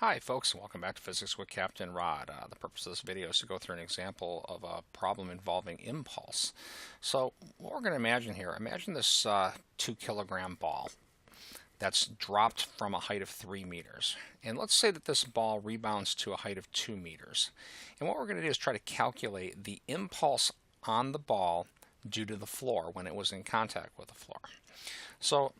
Hi folks, welcome back to Physics with Captain Rod. The purpose of this video is to go through an example of a problem involving impulse. So what we're going to imagine here, imagine this 2 kilogram ball that's dropped from a height of 3 meters. And let's say that this ball rebounds to a height of 2 meters. And what we're going to do is try to calculate the impulse on the ball due to the floor when it was in contact with the floor. So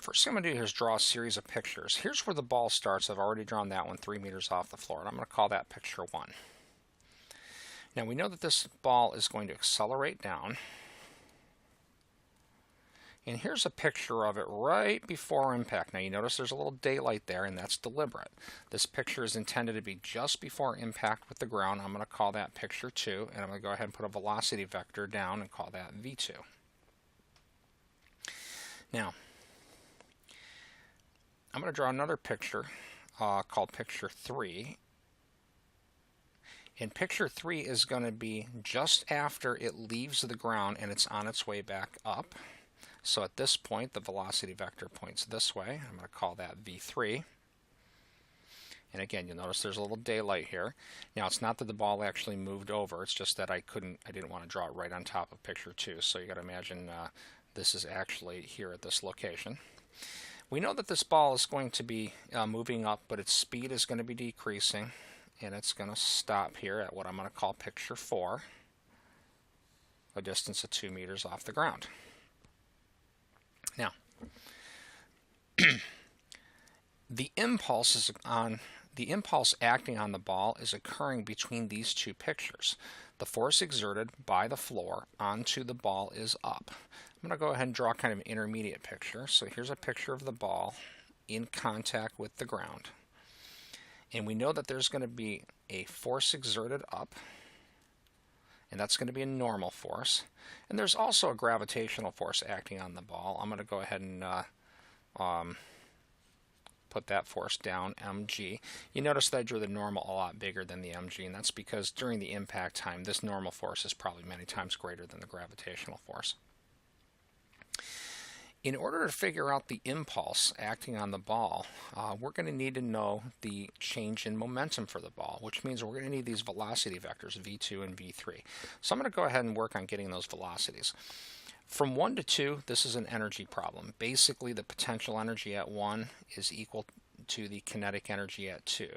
first thing I'm going to do here is draw a series of pictures. Here's where the ball starts. I've already drawn that one 3 meters off the floor, and I'm going to call that picture 1. Now we know that this ball is going to accelerate down. And here's a picture of it right before impact. Now you notice there's a little daylight there, and that's deliberate. This picture is intended to be just before impact with the ground. I'm going to call that picture 2, and I'm going to go ahead and put a velocity vector down and call that v2. Now, I'm going to draw another picture called picture 3. And picture 3 is going to be just after it leaves the ground and it's on its way back up. So at this point, the velocity vector points this way. I'm going to call that v3. And again, you'll notice there's a little daylight here. Now, it's not that the ball actually moved over. It's just that I didn't want to draw it right on top of picture 2. So you got to imagine this is actually here at this location. We know that this ball is going to be moving up, but its speed is going to be decreasing, and it's going to stop here at what I'm going to call picture 4, a distance of 2 meters off the ground. Now, the impulse acting on the ball is occurring between these two pictures. The force exerted by the floor onto the ball is up. I'm going to go ahead and draw kind of an intermediate picture. So here's a picture of the ball in contact with the ground. And we know that there's going to be a force exerted up, and that's going to be a normal force. And there's also a gravitational force acting on the ball. I'm going to go ahead and put that force down, mg. You notice that I drew the normal a lot bigger than the mg, and that's because during the impact time, this normal force is probably many times greater than the gravitational force. In order to figure out the impulse acting on the ball, we're going to need to know the change in momentum for the ball, which means we're going to need these velocity vectors, v2 and v3. So I'm going to go ahead and work on getting those velocities. From 1 to 2, this is an energy problem. Basically, the potential energy at 1 is equal to the kinetic energy at 2.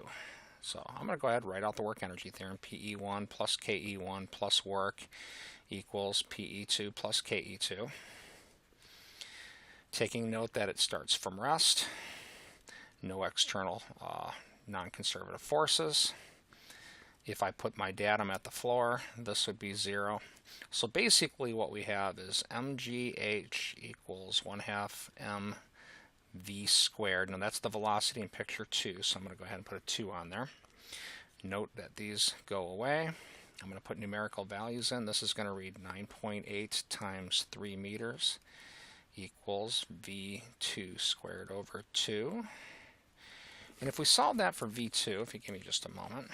So I'm going to go ahead and write out the work energy theorem. PE1 plus KE1 plus work equals PE2 plus KE2. Taking note that it starts from rest, no external non-conservative forces. If I put my datum at the floor, this would be 0. So basically what we have is mgh equals 1/2 mv squared. Now that's the velocity in picture 2, so I'm going to go ahead and put a 2 on there. Note that these go away. I'm going to put numerical values in. This is going to read 9.8 times 3 meters equals v2 squared over 2. And if we solve that for v2, if you give me just a moment,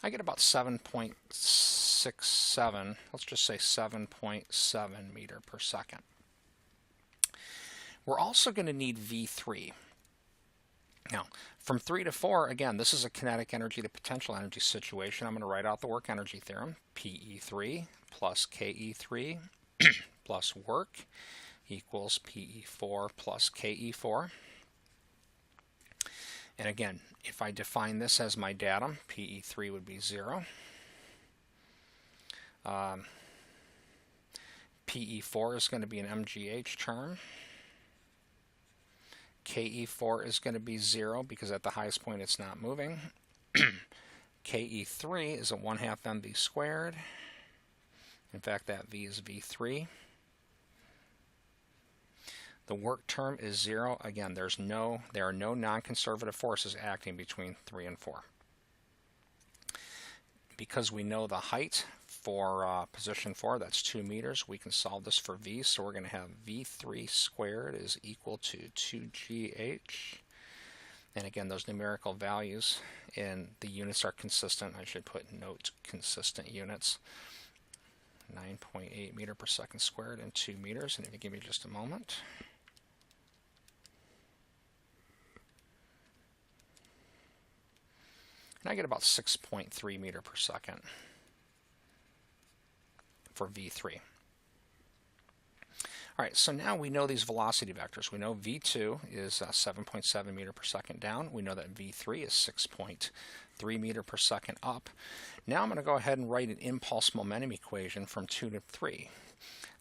I get about 7.67, let's just say 7.7 meter per second. We're also going to need v3. Now, from 3 to 4, again, this is a kinetic energy to potential energy situation. I'm going to write out the work energy theorem. PE3 plus KE3 plus work equals PE4 plus KE4. And again, if I define this as my datum, PE3 would be 0. PE4 is going to be an mgh term. KE4 is going to be 0 because at the highest point it's not moving. KE3 is a 1/2 mv squared. In fact, that v is v3. The work term is 0. Again, there are no non-conservative forces acting between 3 and 4. Because we know the height for position 4, that's 2 meters, we can solve this for v. So we're going to have v3 squared is equal to 2gh. And again, those numerical values and the units are consistent. I should put note consistent units. 9.8 meter per second squared in 2 meters. And if you give me just a moment. And I get about 6.3 meter per second for V3. All right, so now we know these velocity vectors. We know V2 is 7.7 meter per second down. We know that V3 is 6.3 meter per second up. Now I'm going to go ahead and write an impulse momentum equation from 2 to 3.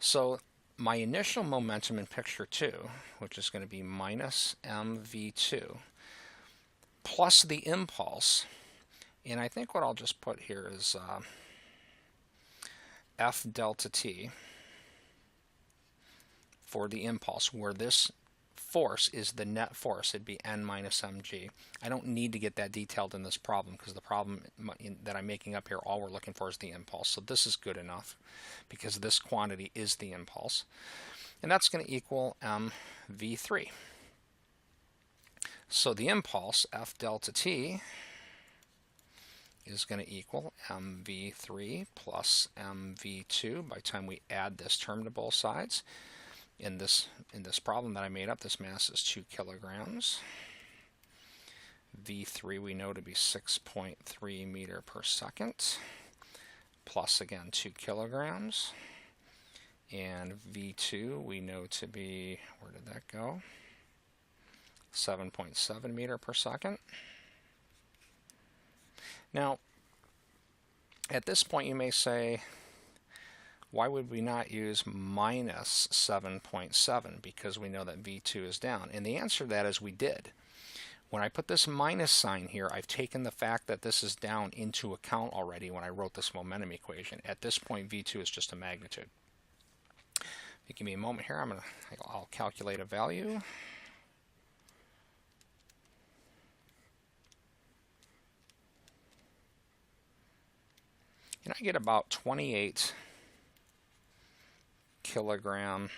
So my initial momentum in picture 2, which is going to be minus mv2, plus the impulse, and I think what I'll just put here is F delta t for the impulse, where this force is the net force. It'd be N minus mg. I don't need to get that detailed in this problem because the problem that I'm making up here, all we're looking for is the impulse. So this is good enough because this quantity is the impulse. And that's going to equal mv3. So the impulse, F delta t, is going to equal mv3 plus mv2 by the time we add this term to both sides. In this problem that I made up, this mass is 2 kilograms. V3 we know to be 6.3 meter per second, plus again 2 kilograms. And V2 we know to be, where did that go? 7.7 meter per second. Now, at this point you may say, why would we not use minus 7.7? Because we know that V2 is down. And the answer to that is we did. When I put this minus sign here, I've taken the fact that this is down into account already when I wrote this momentum equation. At this point, V2 is just a magnitude. If you give me a moment here, I'll calculate a value. And I get about 28 kilogram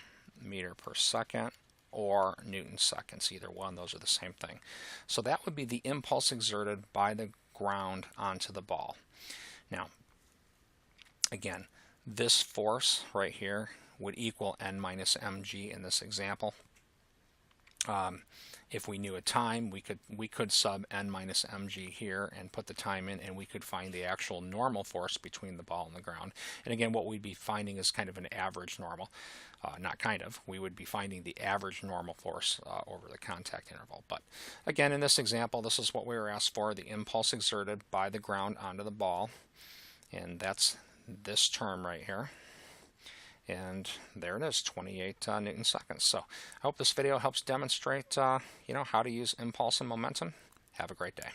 meter per second or Newton seconds. Either one, those are the same thing. So that would be the impulse exerted by the ground onto the ball. Now, again, this force right here would equal N minus mg in this example. If we knew a time, we could sub N minus mg here and put the time in, and we could find the actual normal force between the ball and the ground. And again, what we'd be finding is kind of an average normal. Not kind of. We would be finding the average normal force over the contact interval. But again, in this example, this is what we were asked for, the impulse exerted by the ground onto the ball. And that's this term right here. And there it is, 28 Newton seconds. So I hope this video helps demonstrate how to use impulse and momentum. Have a great day.